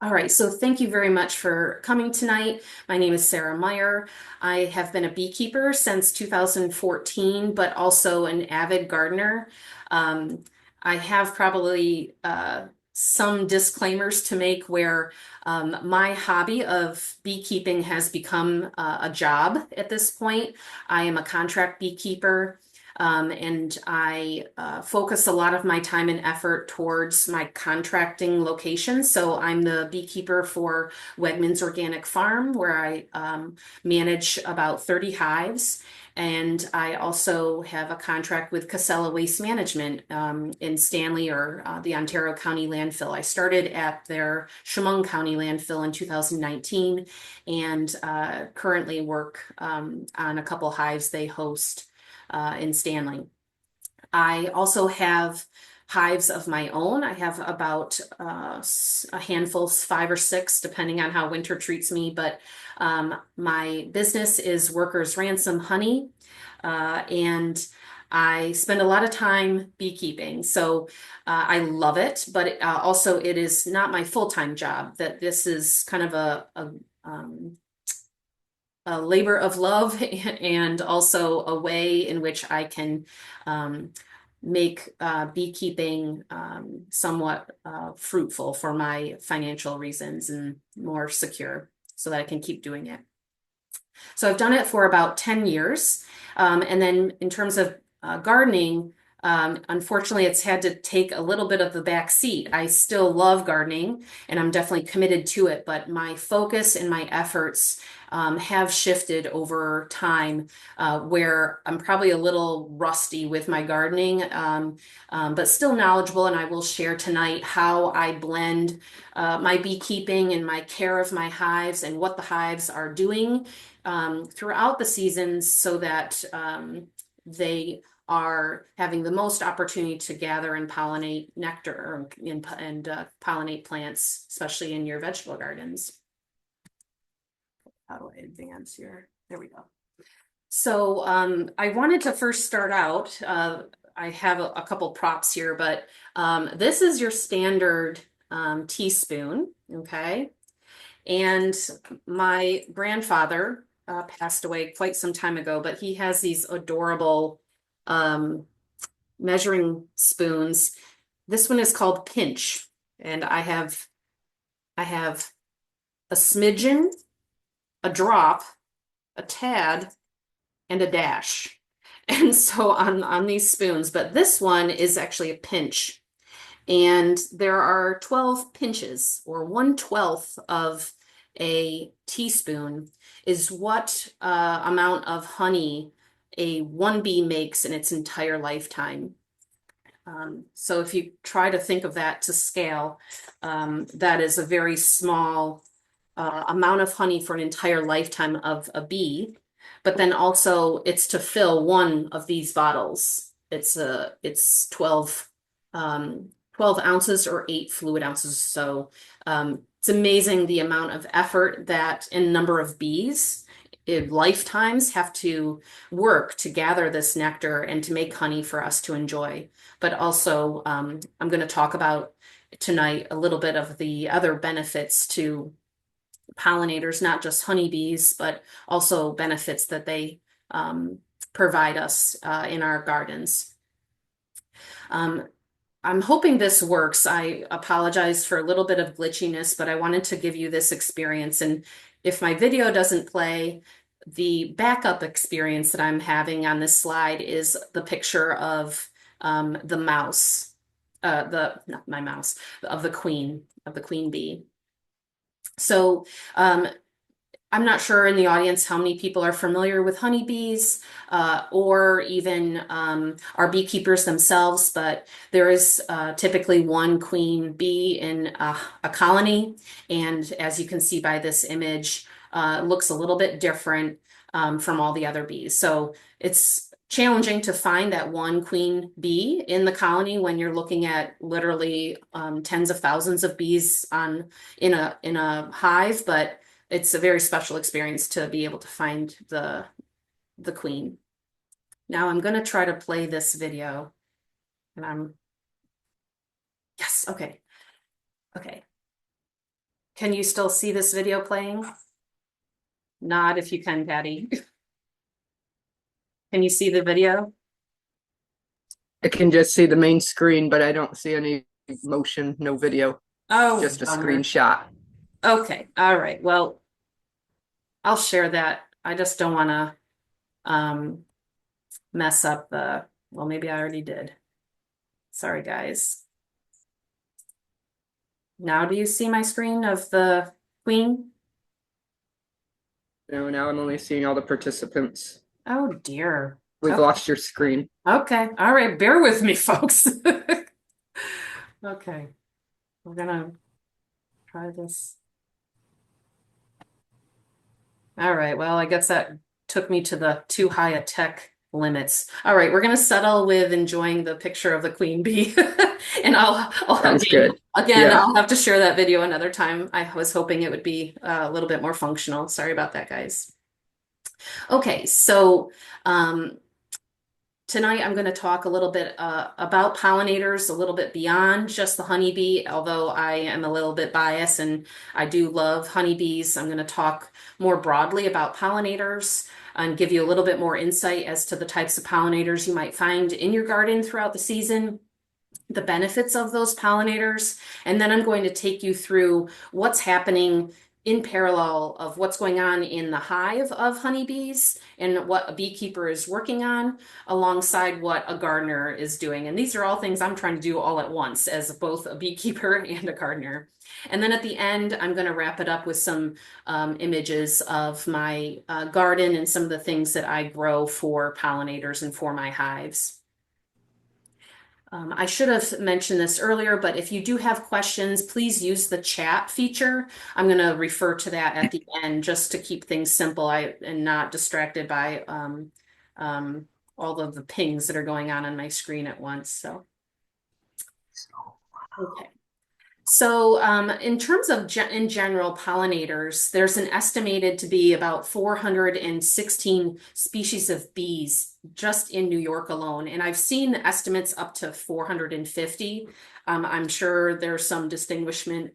All right, so thank you very much for coming tonight. My name is Sarah Meyer. I have been a beekeeper since 2014, but also an avid gardener. Um, I have probably some disclaimers to make where my hobby of beekeeping has become a job at this point. I am a contract beekeeper. And I focus a lot of my time and effort towards my contracting location. So I'm the beekeeper for Wegmans Organic Farm, where I manage about 30 hives. And I also have a contract with Casella Waste Management in Stanley or the Ontario County landfill. I started at their Chemung County landfill in 2019 and currently work on a couple hives they host in Stanley. I also have hives of my own. I have about a handful, 5 or 6, depending on how winter treats me. But my business is Workers Ransom Honey, and I spend a lot of time beekeeping. So I love it, but also it is not my full-time job. That this is kind of a labor of love and also a way in which I can make beekeeping somewhat fruitful for my financial reasons and more secure so that I can keep doing it. So I've done it for about 10 years. And then in terms of gardening, unfortunately, it's had to take a little bit of the back seat. I still love gardening and I'm definitely committed to it, but my focus and my efforts have shifted over time, where I'm probably a little rusty with my gardening, but still knowledgeable. And I will share tonight how I blend my beekeeping and my care of my hives and what the hives are doing throughout the seasons so that they are having the most opportunity to gather and pollinate nectar and pollinate plants, especially in your vegetable gardens. How do I advance here? There we go. So I wanted to first start out. I have a couple props here, but this is your standard teaspoon, okay? And my grandfather passed away quite some time ago, but he has these adorable um, measuring spoons. This one is called Pinch, and I have a smidgen, a drop, a tad, and a dash. And so on these spoons, but this one is actually a pinch. And there are 12 pinches, or 1/12 of a teaspoon is what amount of honey a one bee makes in its entire lifetime. So if you try to think of that to scale, that is a very small amount of honey for an entire lifetime of a bee. But then also it's to fill one of these bottles. It's 12 ounces or 8 fluid ounces. So it's amazing the amount of effort that and number of bees in lifetimes have to work to gather this nectar and to make honey for us to enjoy. But also, I'm going to talk about tonight a little bit of the other benefits to pollinators, not just honeybees, but also benefits that they provide us in our gardens. Um, I'm hoping this works. I apologize for a little bit of glitchiness, but I wanted to give you this experience. And if my video doesn't play, the backup experience that I'm having on this slide is the picture of the mouse, not my mouse, of the queen bee. So I'm not sure in the audience how many people are familiar with honeybees or even are beekeepers themselves, but there is typically one queen bee in a colony. And as you can see by this image, it looks a little bit different from all the other bees. So it's challenging to find that one queen bee in the colony when you're looking at literally tens of thousands of bees in a hive, but it's a very special experience to be able to find the queen. Now I'm going to try to play this video and yes, okay. Can you still see this video playing? Nod if you can, Patty. Can you see the video? I can just see the main screen, but I don't see any motion, no video, Oh, just a bummer. screenshot. Okay, all right. Well, I'll share that. I just don't want to mess up well, maybe I already did. Sorry, guys. Now do you see my screen of the queen? Now I'm only seeing all the participants. Oh dear. We've Okay. lost your screen. Okay. All right. Bear with me, folks. Okay. We're gonna try this. All right. Well, I guess that took me to the too high a tech limits. All right. We're gonna settle with enjoying the picture of the queen bee. And I'll Sounds good. again, Yeah, I'll have to share that video another time. I was hoping it would be a little bit more functional. Sorry about that, guys. Okay, so um, tonight I'm going to talk a little bit about pollinators, a little bit beyond just the honeybee, although I am a little bit biased and I do love honeybees. I'm going to talk more broadly about pollinators and give you a little bit more insight as to the types of pollinators you might find in your garden throughout the season, the benefits of those pollinators, and then I'm going to take you through what's happening in parallel of what's going on in the hive of honeybees and what a beekeeper is working on alongside what a gardener is doing. And these are all things I'm trying to do all at once as both a beekeeper and a gardener. And then at the end, I'm going to wrap it up with some images of my garden and some of the things that I grow for pollinators and for my hives. I should have mentioned this earlier, but if you do have questions, please use the chat feature. I'm going to refer to that at the end just to keep things simple and not distracted by um, all of the pings that are going on my screen at once. So, okay. So, in terms of in general pollinators, there's an estimated to be about 416 species of bees just in New York alone. And I've seen estimates up to 450. I'm sure there's some distinguishment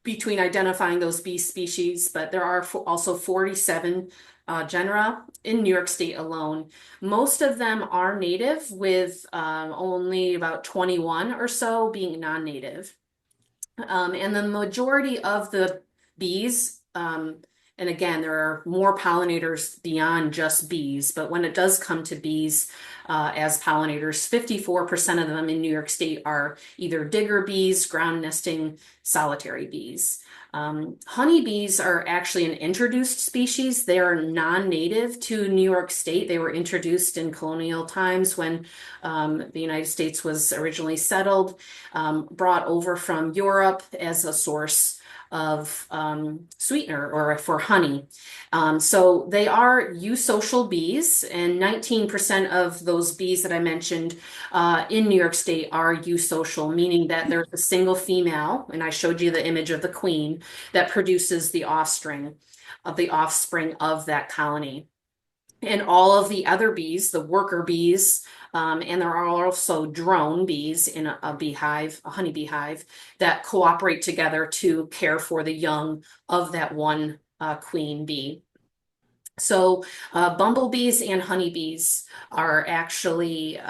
between identifying those bee species, but there are also 47 genera in New York State alone. Most of them are native, with only about 21 or so being non-native. And the majority of the bees, and again, there are more pollinators beyond just bees, but when it does come to bees as pollinators, 54% of them in New York State are either digger bees, ground nesting, solitary bees. Honeybees are actually an introduced species. They are non-native to New York State. They were introduced in colonial times when the United States was originally settled, brought over from Europe as a source of sweetener or for honey. So they are eusocial bees, and 19% of those bees that I mentioned in New York State are eusocial, meaning that there's a single female, and I showed you the image of the queen, that produces the offspring of that colony. And all of the other bees, the worker bees, and there are also drone bees in a beehive, a honeybee hive, that cooperate together to care for the young of that one queen bee. So bumblebees and honeybees are actually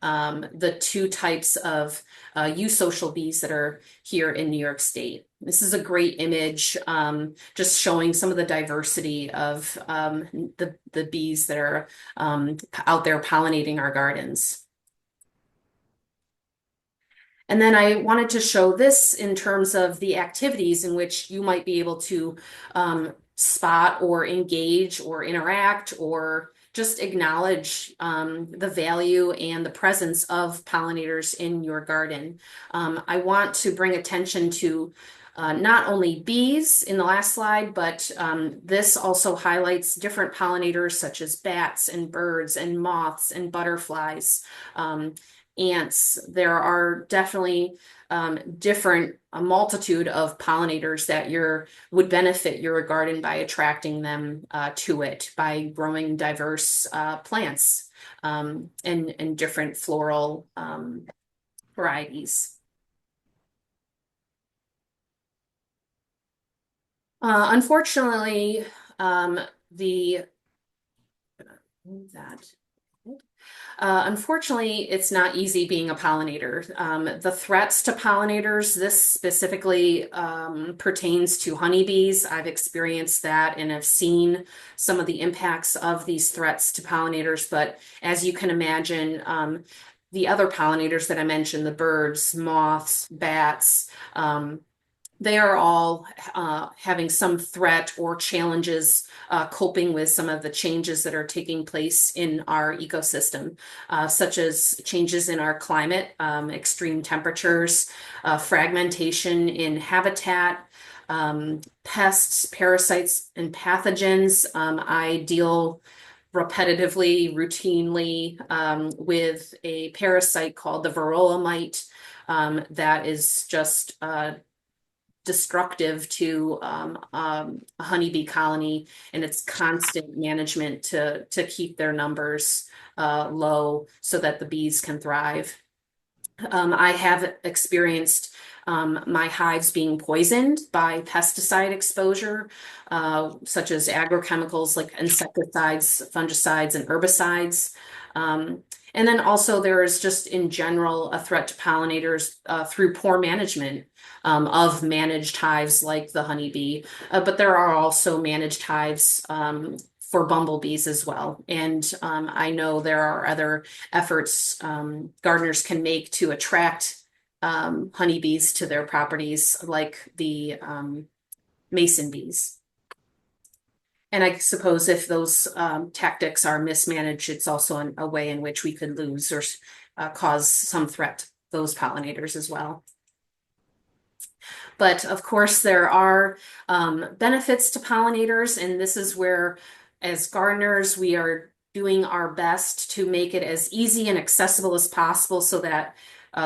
the two types of eusocial bees that are here in New York State. This is a great image, just showing some of the diversity of the bees that are out there pollinating our gardens. And then I wanted to show this in terms of the activities in which you might be able to spot or engage or interact or just acknowledge the value and the presence of pollinators in your garden. I want to bring attention to not only bees in the last slide, but this also highlights different pollinators such as bats and birds and moths and butterflies. Ants. There are definitely a multitude of pollinators that would benefit your garden by attracting them to it by growing diverse plants and different floral varieties. Unfortunately, the move that. Unfortunately, it's not easy being a pollinator. The threats to pollinators, this specifically pertains to honeybees. I've experienced that and have seen some of the impacts of these threats to pollinators. But as you can imagine, the other pollinators that I mentioned, the birds, moths, bats, they are all having some threat or challenges coping with some of the changes that are taking place in our ecosystem, such as changes in our climate, extreme temperatures, fragmentation in habitat, pests, parasites, and pathogens. I deal repetitively, routinely with a parasite called the varroa mite that is just destructive to a honeybee colony, and it's constant management to keep their numbers low so that the bees can thrive. I have experienced my hives being poisoned by pesticide exposure, such as agrochemicals like insecticides, fungicides, and herbicides. And then also there is just in general a threat to pollinators through poor management of managed hives like the honeybee. But there are also managed hives for bumblebees as well. And I know there are other efforts gardeners can make to attract honeybees to their properties, like the mason bees. And I suppose if those tactics are mismanaged, it's also a way in which we could lose or cause some threat to those pollinators as well. But of course, there are benefits to pollinators, and this is where, as gardeners, we are doing our best to make it as easy and accessible as possible so that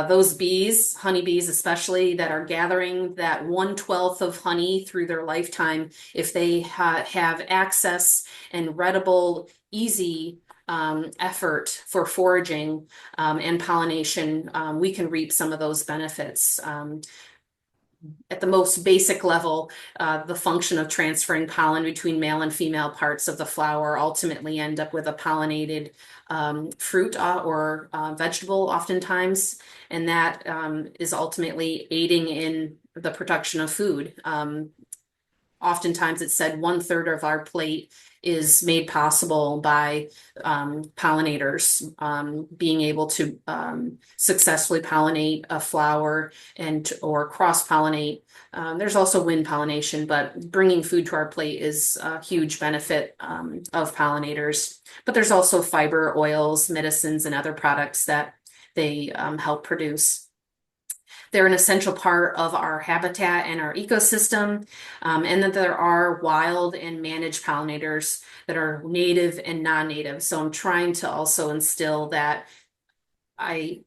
those bees, honeybees especially, that are gathering that 1/12 of honey through their lifetime, if they have access and readable, easy effort for foraging and pollination, we can reap some of those benefits. At the most basic level, the function of transferring pollen between male and female parts of the flower ultimately end up with a pollinated fruit or vegetable oftentimes, and that is ultimately aiding in the production of food. Oftentimes it's said 1/3 of our plate is made possible by pollinators being able to successfully pollinate a flower and or cross pollinate. There's also wind pollination, but bringing food to our plate is a huge benefit of pollinators. But there's also fiber, oils, medicines, and other products that they help produce. They're an essential part of our habitat and our ecosystem, and that there are wild and managed pollinators that are native and non-native. So I'm trying to also instill that I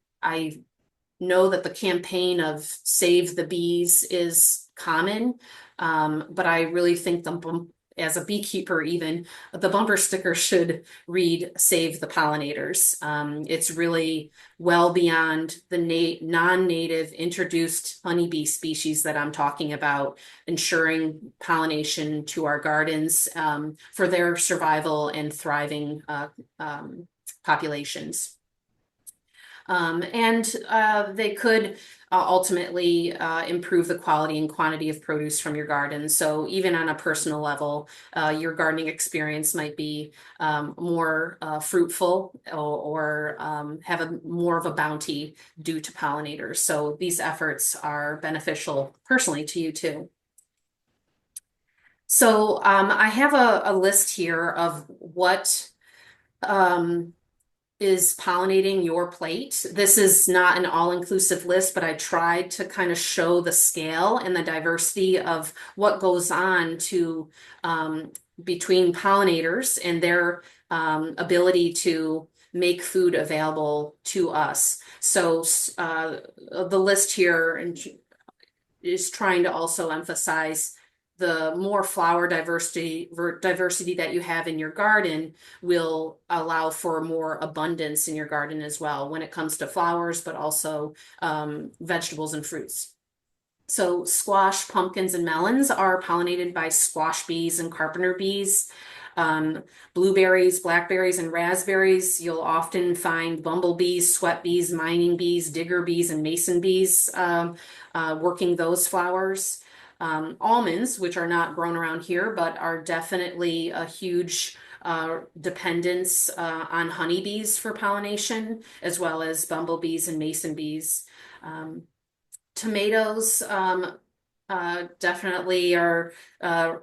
know that the campaign of Save the Bees is common, but I really think as a beekeeper, even the bumper sticker should read Save the Pollinators. It's really well beyond the non-native introduced honeybee species that I'm talking about, ensuring pollination to our gardens for their survival and thriving populations. And they could ultimately improve the quality and quantity of produce from your garden. So even on a personal level, your gardening experience might be more fruitful or have more of a bounty due to pollinators. So these efforts are beneficial personally to you too. So I have a list here of what is pollinating your plate. This is not an all-inclusive list, but I tried to kind of show the scale and the diversity of what goes on to between pollinators and their ability to make food available to us. So the list here is trying to also emphasize the more flower diversity that you have in your garden will allow for more abundance in your garden as well when it comes to flowers, but also vegetables and fruits. So squash, pumpkins, and melons are pollinated by squash bees and carpenter bees. Um, Blueberries, blackberries, and raspberries, you'll often find bumblebees, sweat bees, mining bees, digger bees, and mason bees working those flowers. Almonds, which are not grown around here, but are definitely a huge dependence on honeybees for pollination, as well as bumblebees and mason bees. Um, Tomatoes definitely are uh,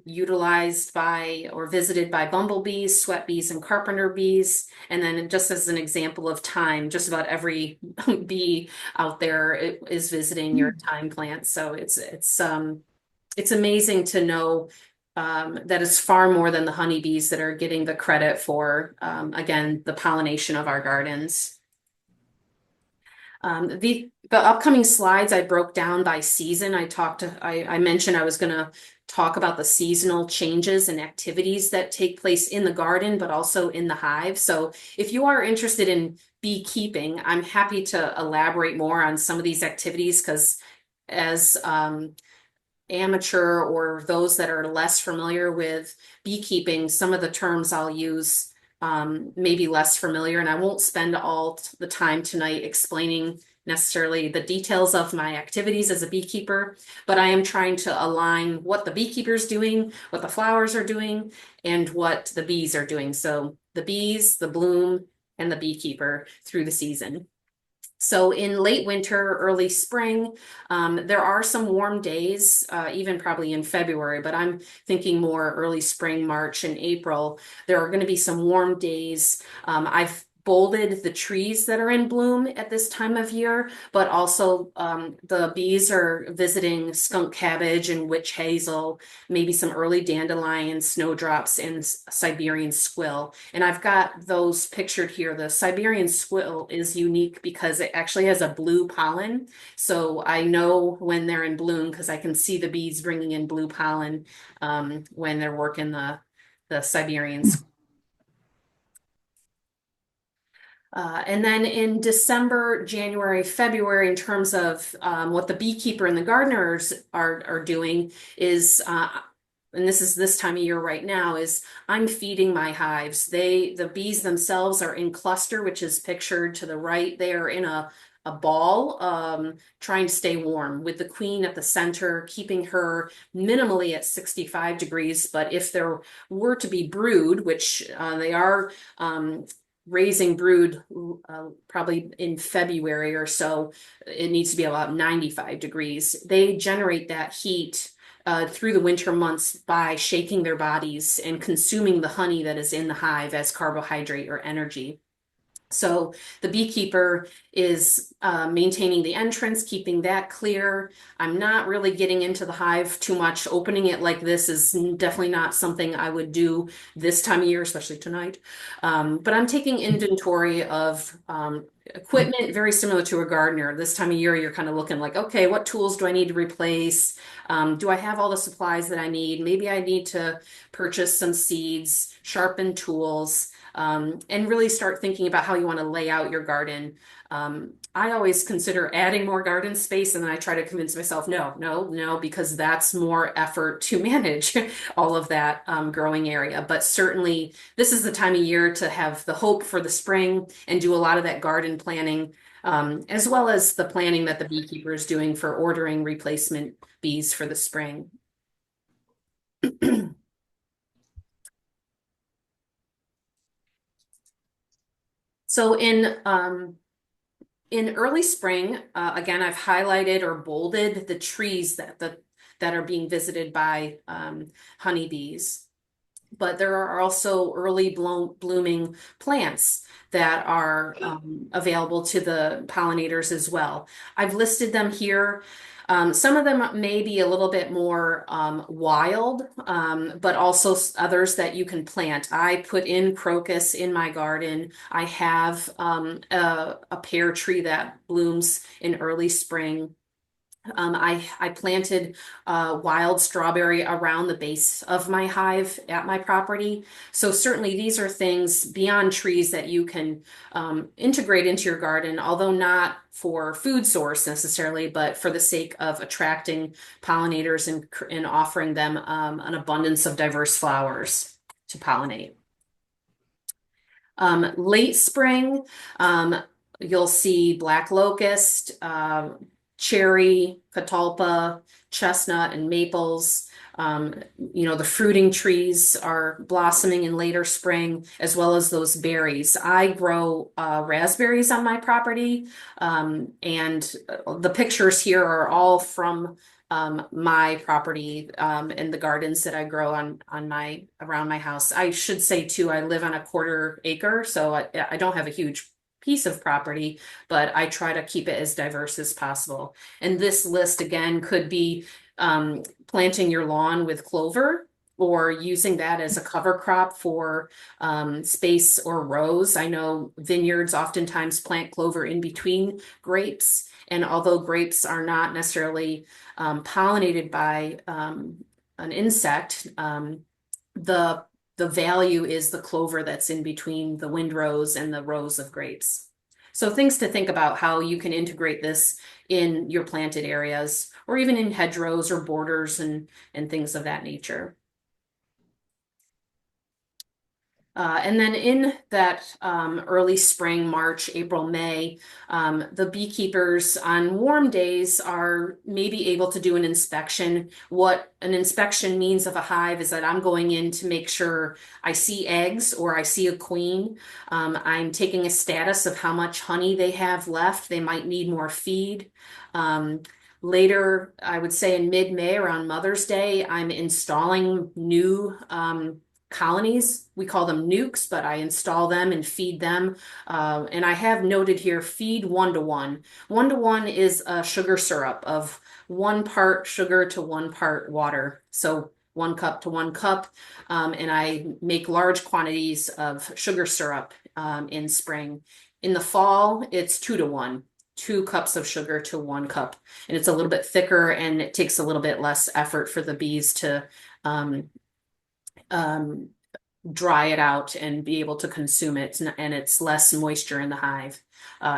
utilized by or visited by bumblebees, sweat bees, and carpenter bees. And then just as an example of thyme, just about every bee out there is visiting your thyme plant. So it's amazing to know that it's far more than the honeybees that are getting the credit for again the pollination of our gardens. The upcoming slides I broke down by season. I mentioned I was going to talk about the seasonal changes and activities that take place in the garden, but also in the hive. So if you are interested in beekeeping, I'm happy to elaborate more on some of these activities because as amateur or those that are less familiar with beekeeping, some of the terms I'll use may be less familiar, and I won't spend all the time tonight explaining necessarily the details of my activities as a beekeeper, but I am trying to align what the beekeeper's doing, what the flowers are doing, and what the bees are doing. So the bees, the bloom, and the beekeeper through the season. So in late winter, early spring, there are some warm days, even probably in February, but I'm thinking more early spring, March and April. There are going to be some warm days. I've bolded the trees that are in bloom at this time of year, but also the bees are visiting skunk cabbage and witch hazel, maybe some early dandelion, snowdrops, and Siberian squill. And I've got those pictured here. The Siberian squill is unique because it actually has a blue pollen. So I know when they're in bloom because I can see the bees bringing in blue pollen when they're working the Siberian squill. And then in December, January, February, in terms of what the beekeeper and the gardeners are doing is, and this is this time of year right now, is I'm feeding my hives. The bees themselves are in cluster, which is pictured to the right. They are in a ball, trying to stay warm with the queen at the center, keeping her minimally at 65 degrees. But if there were to be brood, which they are, raising brood probably in February or so, it needs to be about 95 degrees. They generate that heat through the winter months by shaking their bodies and consuming the honey that is in the hive as carbohydrate or energy. So the beekeeper is maintaining the entrance, keeping that clear. I'm not really getting into the hive too much. Opening it like this is definitely not something I would do this time of year, especially tonight. But I'm taking inventory of equipment very similar to a gardener. This time of year, you're kind of looking like, okay, what tools do I need to replace? Do I have all the supplies that I need? Maybe I need to purchase some seeds, sharpen tools and really start thinking about how you want to lay out your garden. I always consider adding more garden space, and then I try to convince myself, no, no, no, because that's more effort to manage all of that growing area. But certainly, this is the time of year to have the hope for the spring and do a lot of that garden planning, as well as the planning that the beekeeper is doing for ordering replacement bees for the spring. So in early spring, again, I've highlighted or bolded the trees that are being visited by honeybees. But there are also early blooming plants that are available to the pollinators as well. I've listed them here. Some of them may be a little bit more wild, but also others that you can plant. I put in crocus in my garden. I have a pear tree that blooms in early spring. I planted wild strawberry around the base of my hive at my property. So certainly these are things beyond trees that you can integrate into your garden, although not for food source necessarily, but for the sake of attracting pollinators and offering them an abundance of diverse flowers to pollinate. Late spring, um, you'll see black locust, cherry, catalpa, chestnut, and maples. Um, the fruiting trees are blossoming in later spring, as well as those berries. I grow raspberries on my property, and the pictures here are all from my property and the gardens that I grow on my around my house. I should say too, I live on a quarter acre, so I don't have a huge piece of property, but I try to keep it as diverse as possible. And this list again could be planting your lawn with clover or using that as a cover crop for space or rows. I know vineyards oftentimes plant clover in between grapes. And although grapes are not necessarily pollinated by an insect, the the value is the clover that's in between the windrows and the rows of grapes. So things to think about how you can integrate this in your planted areas or even in hedgerows or borders and things of that nature. And then in that early spring, March, April, May, the beekeepers on warm days are maybe able to do an inspection. What an inspection means of a hive is that I'm going in to make sure I see eggs or I see a queen. I'm taking a status of how much honey they have left. They might need more feed. Later, I would say in mid-May around Mother's Day, I'm installing new colonies. We call them nukes, but I install them and feed them. And I have noted here, feed 1 to 1. 1 to 1 is a sugar syrup of 1 part sugar to 1 part water. So 1 cup to 1 cup. And I make large quantities of sugar syrup in spring. In the fall, it's 2 to 1. 2 cups of sugar to 1 cup. And it's a little bit thicker and it takes a little bit less effort for the bees to um, dry it out and be able to consume it. And it's less moisture in the hive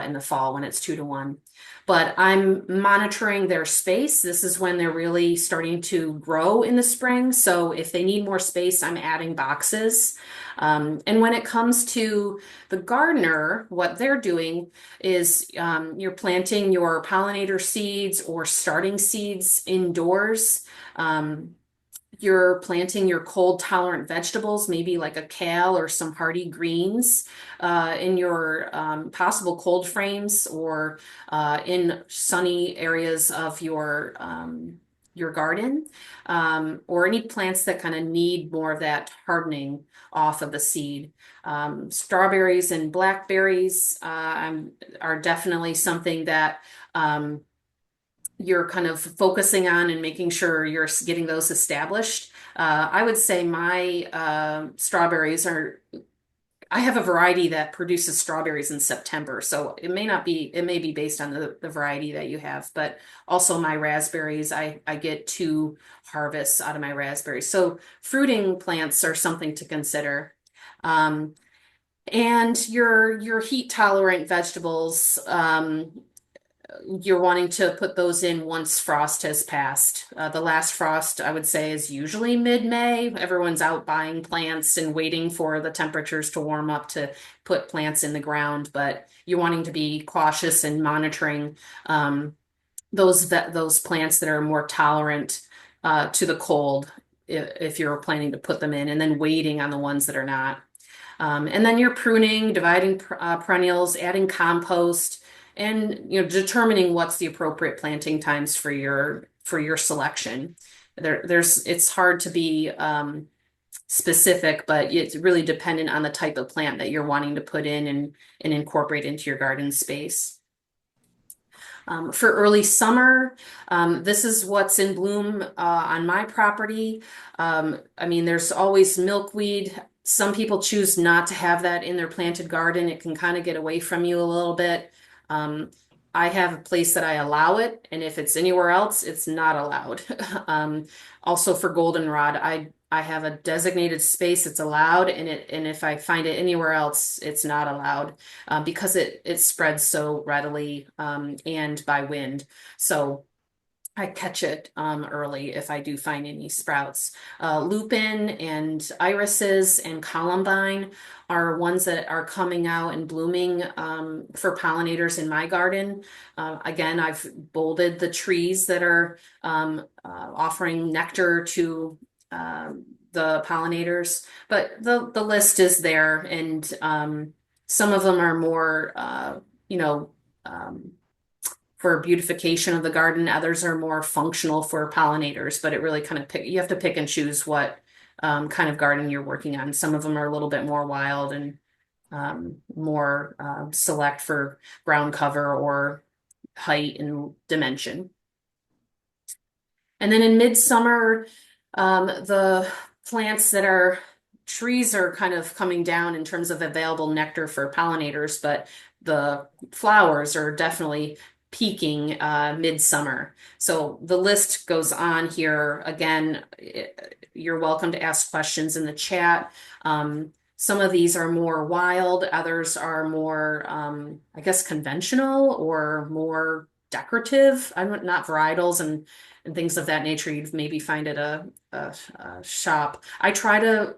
in the fall when it's 2 to 1. But I'm monitoring their space. This is when they're really starting to grow in the spring. So if they need more space, I'm adding boxes. And when it comes to the gardener, what they're doing is you're planting your pollinator seeds or starting seeds indoors. You're planting your cold tolerant vegetables, maybe like a kale or some hardy greens in your possible cold frames or in sunny areas of your garden, or any plants that kind of need more of that hardening off of the seed. Strawberries and blackberries are definitely something that you're kind of focusing on and making sure you're getting those established. I would say my strawberries are, I have a variety that produces strawberries in September. So it may not be, it may be based on the variety that you have, but also my raspberries, I get 2 harvests out of my raspberries. So fruiting plants are something to consider. Um, and your heat tolerant vegetables, you're wanting to put those in once frost has passed. The last frost, I would say, is usually mid-May. Everyone's out buying plants and waiting for the temperatures to warm up to put plants in the ground, but you're wanting to be cautious and monitoring those plants that are more tolerant to the cold if you're planning to put them in, and then waiting on the ones that are not. And then you're pruning, dividing perennials, adding compost, and determining what's the appropriate planting times for your selection. It's hard to be specific, but it's really dependent on the type of plant that you're wanting to put in and incorporate into your garden space. For early summer, this is what's in bloom on my property. I mean, there's always milkweed. Some people choose not to have that in their planted garden. It can kind of get away from you a little bit. I have a place that I allow it, and if it's anywhere else, it's not allowed. Also for goldenrod, I have a designated space it's allowed, and if I find it anywhere else, it's not allowed because it spreads so readily and by wind. So I catch it early if I do find any sprouts. Lupin and irises and columbine are ones that are coming out and blooming for pollinators in my garden. Again, I've bolded the trees that are offering nectar to the pollinators, but the list is there, and some of them are more, you know. Um, for beautification of the garden. Others are more functional for pollinators, but it really kind of you have to pick and choose what kind of garden you're working on. Some of them are a little bit more wild and more select for ground cover or height and dimension. And then in midsummer, the plants that are trees are kind of coming down in terms of available nectar for pollinators, but the flowers are definitely peaking midsummer. So the list goes on here. Again, you're welcome to ask questions in the chat. Some of these are more wild, others are more, I guess, conventional or more decorative. I'm not varietals and things of that nature you'd maybe find at a shop. I try to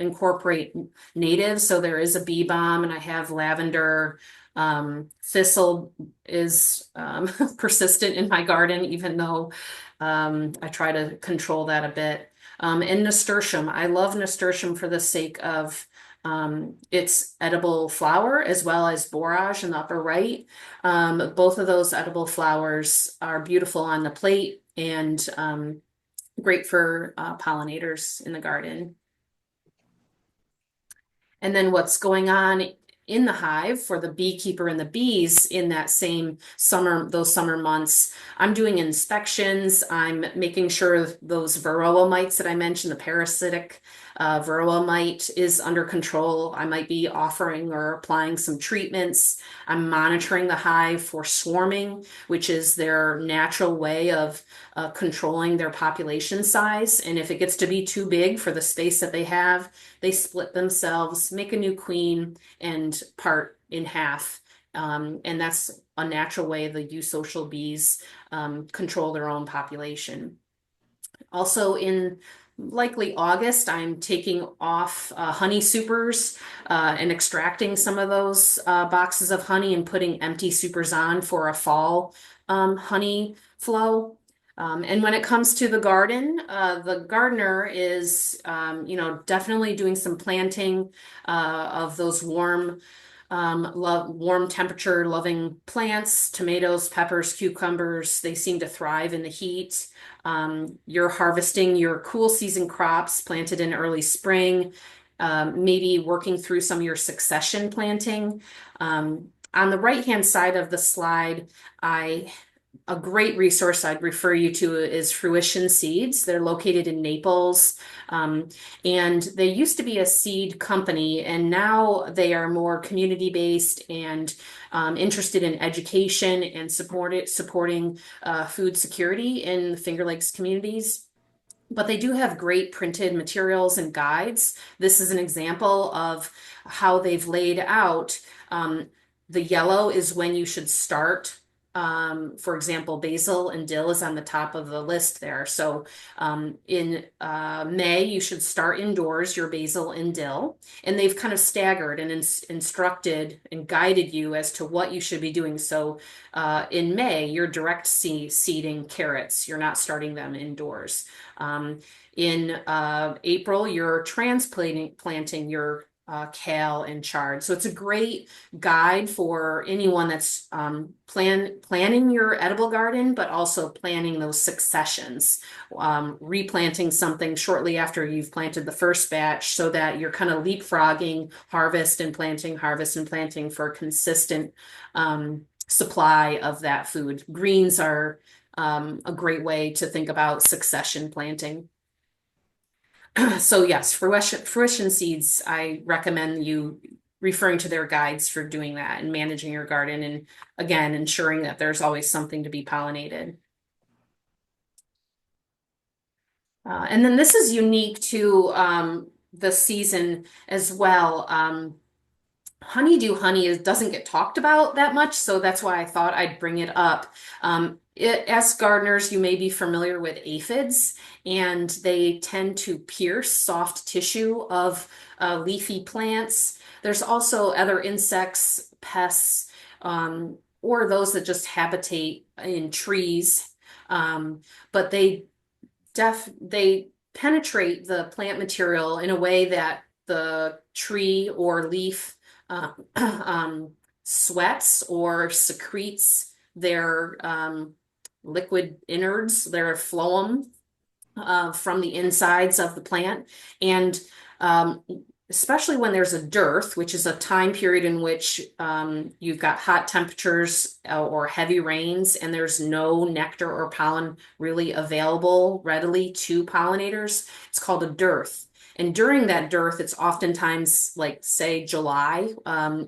incorporate natives, so there is a bee balm, and I have lavender. Thistle is persistent in my garden, even though I try to control that a bit. And nasturtium. I love nasturtium for the sake of its edible flower as well as borage in the upper right. Both of those edible flowers are beautiful on the plate and great for pollinators in the garden. And then what's going on in the hive for the beekeeper and the bees in that same summer, those summer months, I'm doing inspections. I'm making sure those varroa mites that I mentioned, the parasitic varroa mite is under control. I might be offering or applying some treatments. I'm monitoring the hive for swarming, which is their natural way of controlling their population size. And if it gets to be too big for the space that they have, they split themselves, make a new queen, and part in half. And that's a natural way the eusocial bees control their own population. Also in likely August, I'm taking off honey supers and extracting some of those boxes of honey and putting empty supers on for a fall honey flow. And when it comes to the garden, the gardener is, definitely doing some planting of those warm temperature loving plants, tomatoes, peppers, cucumbers. They seem to thrive in the heat. You're harvesting your cool season crops planted in early spring, maybe working through some of your succession planting. On the right-hand side of the slide, a great resource I'd refer you to is Fruition Seeds. They're located in Naples, and they used to be a seed company, and now they are more community-based and interested in education and supporting food security in the Finger Lakes communities. But they do have great printed materials and guides. This is an example of how they've laid out. The yellow is when you should start. For example, basil and dill is on the top of the list there. So in May, you should start indoors your basil and dill. And they've kind of staggered and instructed and guided you as to what you should be doing. So in May, you're direct seeding carrots. You're not starting them indoors. In April, you're planting your kale and chard. So it's a great guide for anyone that's planning your edible garden, but also planning those successions, replanting something shortly after you've planted the first batch so that you're kind of leapfrogging harvest and planting for a consistent supply of that food. Greens are a great way to think about succession planting. So yes, fruition seeds, I recommend you referring to their guides for doing that and managing your garden, and again, ensuring that there's always something to be pollinated. And then this is unique to the season as well. Honeydew honey doesn't get talked about that much, so that's why I thought I'd bring it up. As gardeners, you may be familiar with aphids, and they tend to pierce soft tissue of leafy plants. There's also other insects, pests, or those that just habitate in trees. But they penetrate the plant material in a way that the tree or leaf um, sweats or secretes their liquid innards, their phloem, from the insides of the plant. And um, especially when there's a dearth, which is a time period in which you've got hot temperatures or heavy rains, and there's no nectar or pollen really available readily to pollinators. It's called a dearth. And during that dearth, it's oftentimes like, say, July.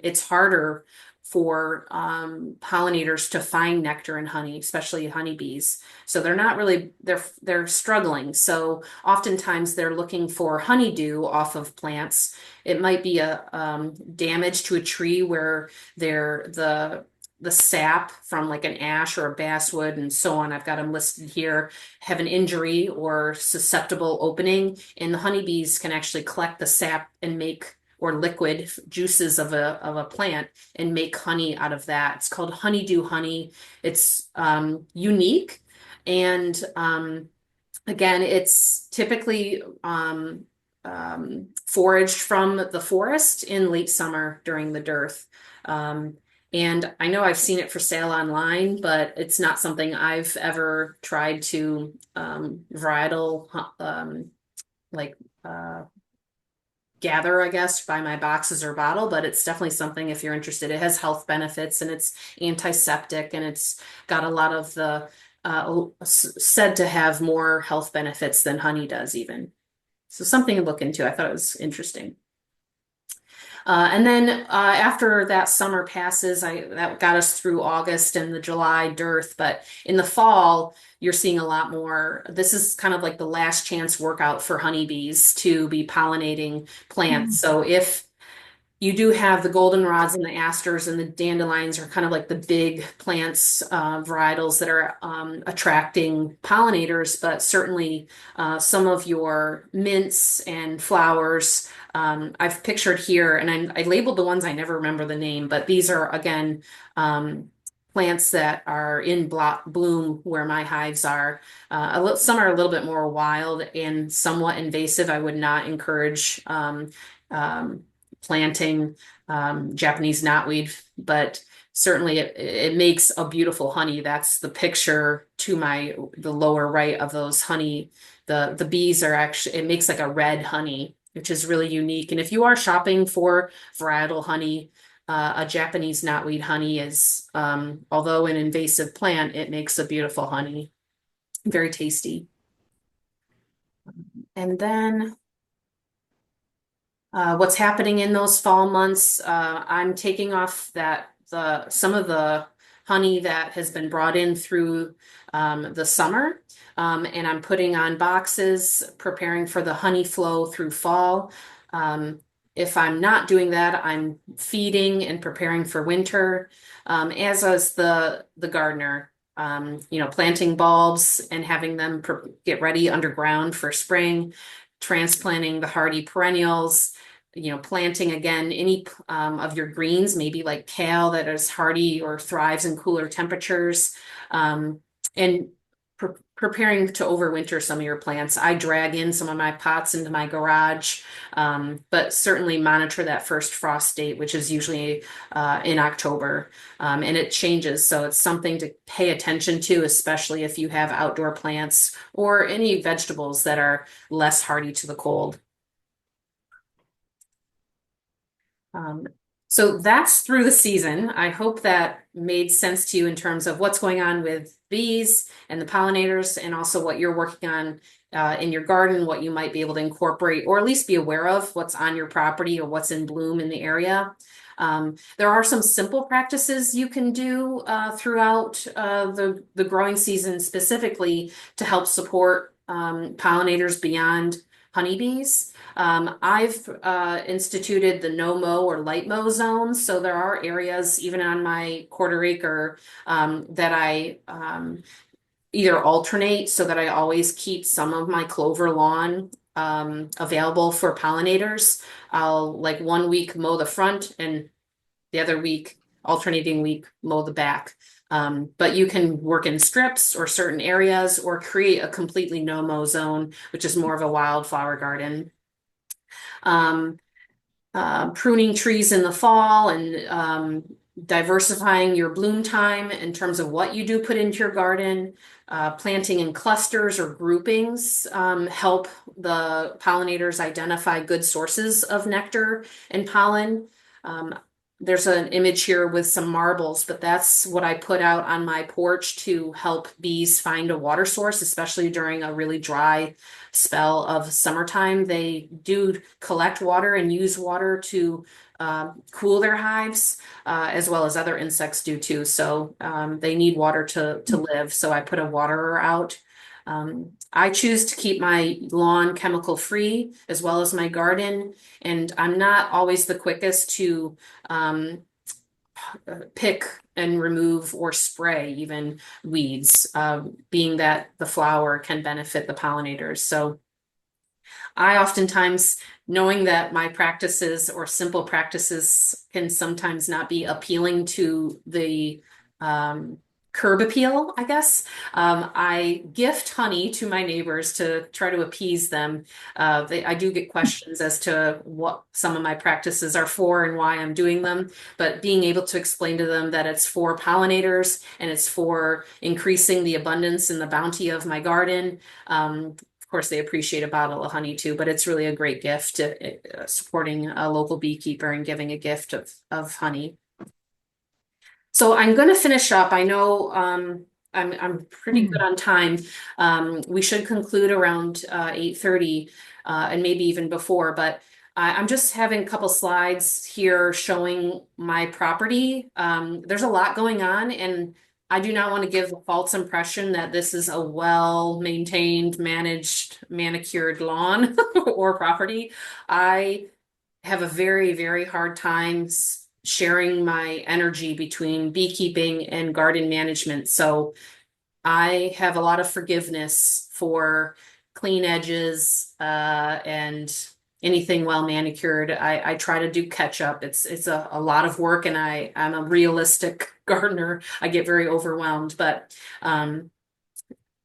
It's harder for pollinators to find nectar and honey, especially honeybees. So they're not really they're struggling. So oftentimes they're looking for honeydew off of plants. It might be a damage to a tree where the sap from like an ash or a basswood and so on, I've got them listed here, have an injury or susceptible opening, and the honeybees can actually collect the sap and make or liquid juices of a plant and make honey out of that. It's called honeydew honey. It's unique. And again, it's typically foraged from the forest in late summer during the dearth. And I know I've seen it for sale online, but it's not something I've ever tried to varietal like gather, I guess, by my boxes or bottle, but it's definitely something if you're interested. It has health benefits and it's antiseptic, and it's got a lot of the said to have more health benefits than honey does even. So something to look into. I thought it was interesting. And then after that summer passes, that got us through August and the July dearth. But in the fall, you're seeing a lot more. This is kind of like the last chance workout for honeybees to be pollinating plants. So if you do have the goldenrods and the asters and the dandelions are kind of like the big plants, varietals that are attracting pollinators, but certainly some of your mints and flowers. I've pictured here, and I labeled the ones I never remember the name, but these are, again, plants that are in bloom where my hives are. Some are a little bit more wild and somewhat invasive. I would not encourage planting Japanese knotweed, but certainly it makes a beautiful honey. That's the picture to the lower right of those honey. The bees are actually, it makes like a red honey, which is really unique. And if you are shopping for varietal honey, a Japanese knotweed honey is, although an invasive plant, it makes a beautiful honey. Very tasty. And then what's happening in those fall months, I'm taking off some of the honey that has been brought in through the summer, and I'm putting on boxes, preparing for the honey flow through fall. If I'm not doing that, I'm feeding and preparing for winter, as is the gardener. Planting bulbs and having them get ready underground for spring, transplanting the hardy perennials, planting again any of your greens, maybe like kale that is hardy or thrives in cooler temperatures, and preparing to overwinter some of your plants. I drag in some of my pots into my garage, but certainly monitor that first frost date, which is usually in October, and it changes. So it's something to pay attention to, especially if you have outdoor plants or any vegetables that are less hardy to the cold. So that's through the season. I hope that made sense to you in terms of what's going on with bees and the pollinators, and also what you're working on in your garden, what you might be able to incorporate, or at least be aware of what's on your property or what's in bloom in the area. There are some simple practices you can do throughout the growing season specifically to help support pollinators beyond honeybees. I've instituted the no mow or light mow zones. So there are areas even on my quarter acre that I either alternate so that I always keep some of my clover lawn available for pollinators. I'll like one week mow the front and the other week, alternating week, mow the back. But you can work in strips or certain areas or create a completely no mow zone, which is more of a wildflower garden. Um, Pruning trees in the fall and diversifying your bloom time in terms of what you do put into your garden. Planting in clusters or groupings help the pollinators identify good sources of nectar and pollen. Um, there's an image here with some marbles, but that's what I put out on my porch to help bees find a water source, especially during a really dry spell of summertime. They do collect water and use water to cool their hives, as well as other insects do too. So they need water to live. So I put a waterer out. I choose to keep my lawn chemical free as well as my garden, and I'm not always the quickest to pick and remove or spray even weeds, being that the flower can benefit the pollinators. So I oftentimes, knowing that my practices or simple practices can sometimes not be appealing to the curb appeal, I guess, I gift honey to my neighbors to try to appease them. I do get questions as to what some of my practices are for and why I'm doing them, but being able to explain to them that it's for pollinators and it's for increasing the abundance and the bounty of my garden. Of course, they appreciate a bottle of honey too, but it's really a great gift to, supporting a local beekeeper and giving a gift of honey. So I'm going to finish up. I know I'm pretty good on time. We should conclude around 8:30 and maybe even before, but I'm just having a couple slides here showing my property. There's a lot going on, and I do not want to give a false impression that this is a well-maintained, managed, manicured lawn or property. I have a very, very hard time sharing my energy between beekeeping and garden management. So I have a lot of forgiveness for clean edges and anything well manicured. I try to do catch up. It's a lot of work, and I'm a realistic gardener. I get very overwhelmed, but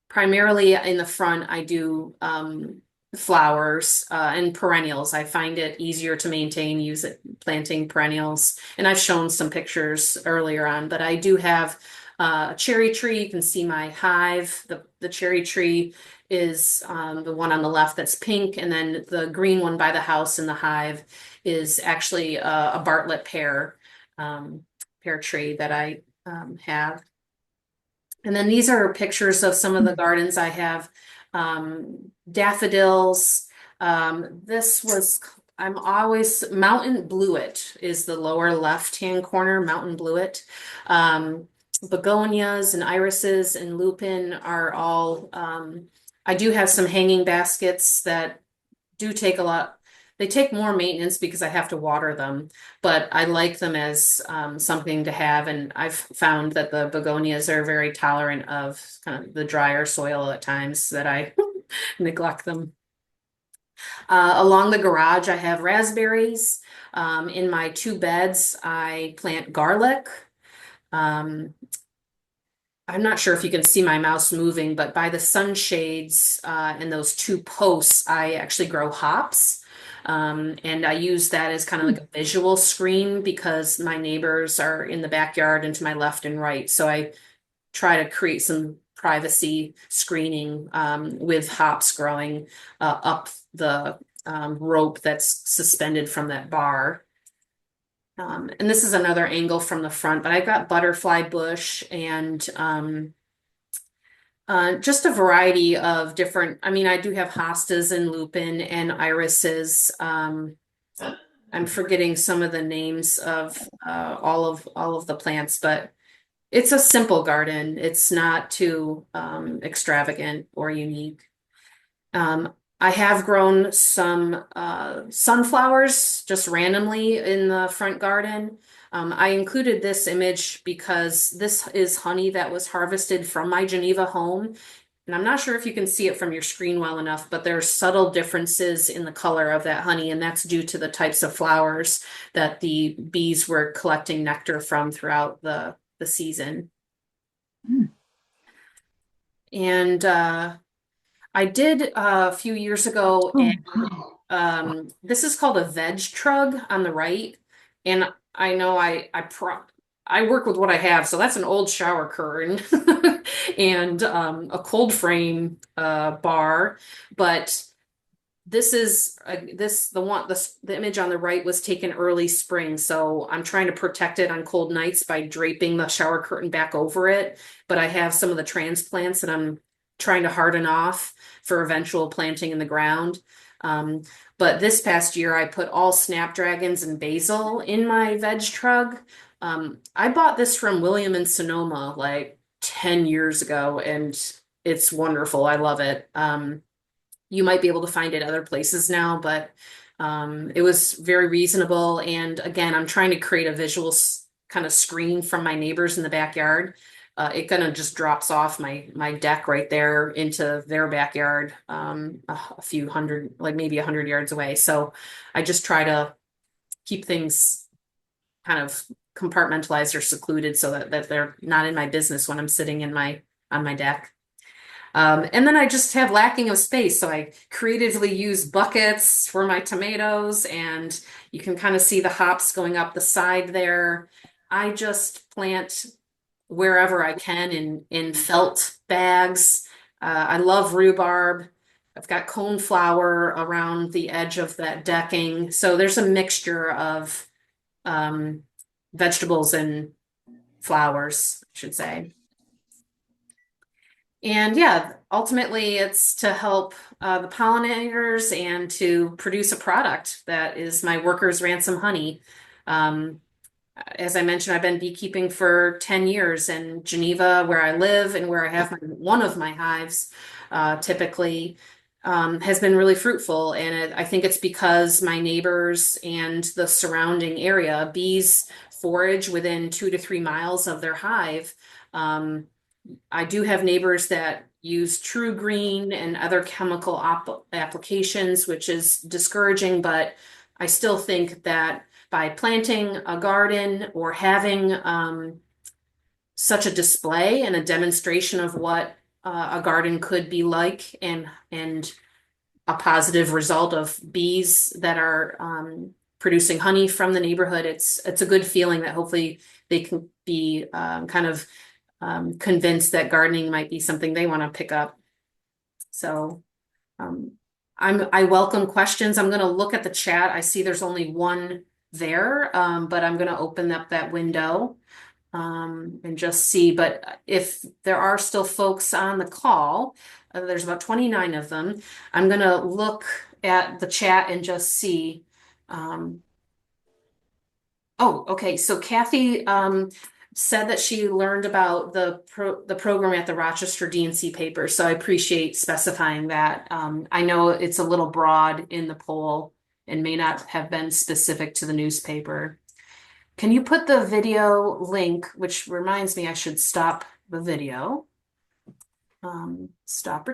primarily in the front, I do flowers and perennials. I find it easier to maintain planting perennials. And I've shown some pictures earlier on, but I do have a cherry tree. You can see my hive. The cherry tree is the one on the left that's pink, and then the green one by the house in the hive is actually a Bartlett pear tree that I have. And then these are pictures of some of the gardens I have. Daffodils. I'm always, mountain bluet is the lower left-hand corner, mountain bluet. Begonias and irises and lupin are all, I do have some hanging baskets that do take a lot. They take more maintenance because I have to water them, but I like them as something to have. And I've found that the begonias are very tolerant of kind of the drier soil at times that I neglect them. Along the garage, I have raspberries. In my two beds, I plant garlic. Um, I'm not sure if you can see my mouse moving, but by the sunshades and those two posts, I actually grow hops. And I use that as kind of like a visual screen because my neighbors are in the backyard and to my left and right. So I try to create some privacy screening with hops growing up the rope that's suspended from that bar. And this is another angle from the front, but I've got butterfly bush and just a variety of different, I mean, I do have hostas and lupin and irises. I'm forgetting some of the names of all of the plants, but it's a simple garden. It's not too extravagant or unique. I have grown some sunflowers just randomly in the front garden. I included this image because this is honey that was harvested from my Geneva home. And I'm not sure if you can see it from your screen well enough, but there's subtle differences in the color of that honey, and that's due to the types of flowers that the bees were collecting nectar from throughout the season. Mm. And I did a few years ago, Oh, and this is called a veg trug on the right. And I know I work with what I have, so that's an old shower curtain and a cold frame bar. But this is this the one the image on the right was taken early spring, so I'm trying to protect it on cold nights by draping the shower curtain back over it. But I have some of the transplants that I'm trying to harden off for eventual planting in the ground. Um, but this past year, I put all snapdragons and basil in my veg trug. I bought this from William and Sonoma like 10 years ago, and it's wonderful. I love it. You might be able to find it other places now, but it was very reasonable. And again, I'm trying to create a visual kind of screen from my neighbors in the backyard. It kind of just drops off my deck right there into their backyard, a few hundred, like maybe 100 yards away. So I just try to keep things kind of compartmentalized or secluded so that they're not in my business when I'm sitting in my on my deck. And then I just have lacking of space. So I creatively use buckets for my tomatoes, and you can kind of see the hops going up the side there. I just plant wherever I can in felt bags. I love rhubarb. I've got coneflower around the edge of that decking. So there's a mixture of um, vegetables and flowers, I should say. And yeah, ultimately it's to help the pollinators and to produce a product that is my workers' ransom honey. Um, as I mentioned, I've been beekeeping for 10 years in Geneva, where I live and where I have one of my hives, typically, has been really fruitful. And I think it's because my neighbors and the surrounding area, bees forage within 2 to 3 miles of their hive. I do have neighbors that use True Green and other chemical applications, which is discouraging, but I still think that by planting a garden or having such a display and a demonstration of what a garden could be like, and a positive result of bees that are producing honey from the neighborhood, it's a good feeling that hopefully they can be kind of convinced that gardening might be something they want to pick up. So um, I welcome questions. I'm going to look at the chat. I see there's only one there, but I'm going to open up that window and just see. But if there are still folks on the call, there's about 29 of them. I'm going to look at the chat and just see. Um, oh, okay. So Kathy said that she learned about the program at the Rochester DNC paper. So I appreciate specifying that. I know it's a little broad in the poll and may not have been specific to the newspaper. Can you put the video link, which reminds me I should stop the video. Stop